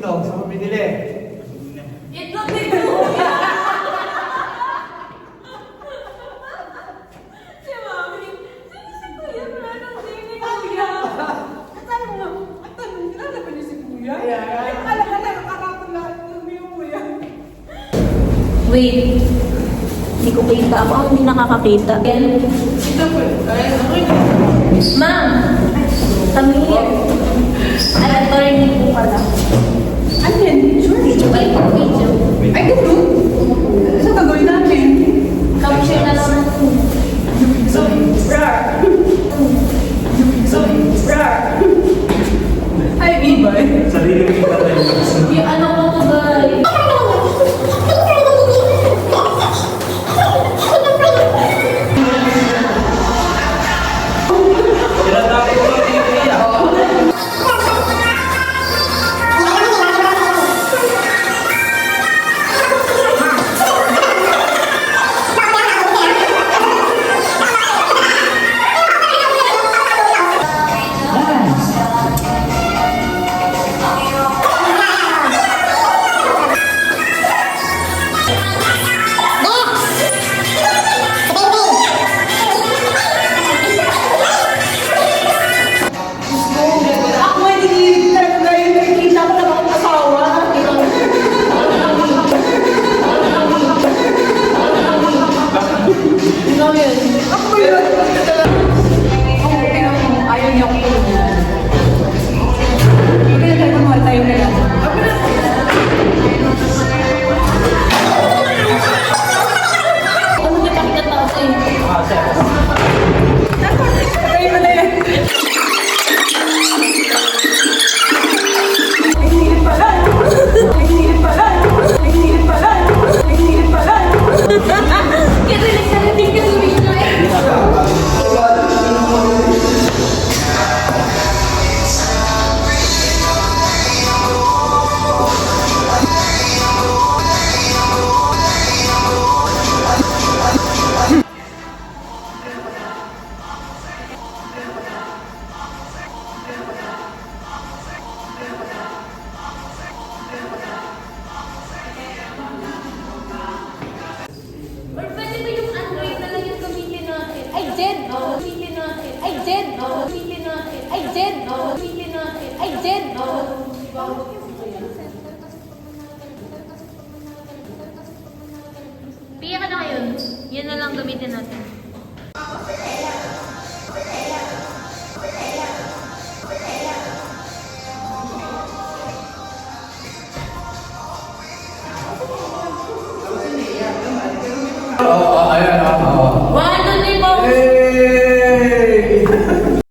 itlog sa pamimili. Itlog din kuya! Si Mami, sino si Kuya? Wala nang sini Kuya. Kilala ba niyo si Kuya? Yeah. Alam ka na, nakakapon lahat ng yung Kuya. Wait. Hindi ko kita. Ako ang hindi nakakakita. Ito po. Ma'am! Come here. Ay, attorney po pala. Ano yan? Sure. Video ba ito? Video. I don't know. Sa gagawin natin? Come-share na lang natin. Hi, B-boy. Sarili ko yung tatay. Yung ano ko to guys. Tinatapos ko lang yung kuya. Ako hindi talaga yung nakikita ko na akong asawa. Ikaw yun. Ako yun. Oo, pero ayaw niya ako tulungan. Kaya tayo mahal tayo na lang. Ano na pakikat ako sa inyo? Tayo na yan. Ang hilit pala. Ang hilit pala. Ang hilit pala. Ang hilit pala. Kasi nagkarating ka sa video eh. Or pwede ba yung Android na lang yung gamitin natin? Ay, Jen! Gamitin natin. Ay, Jen! Gamitin natin. Ay, Jen! Gamitin natin. Ay, Jen! Piya ka na ngayon. Yan na lang gamitin natin. Oo, ayan.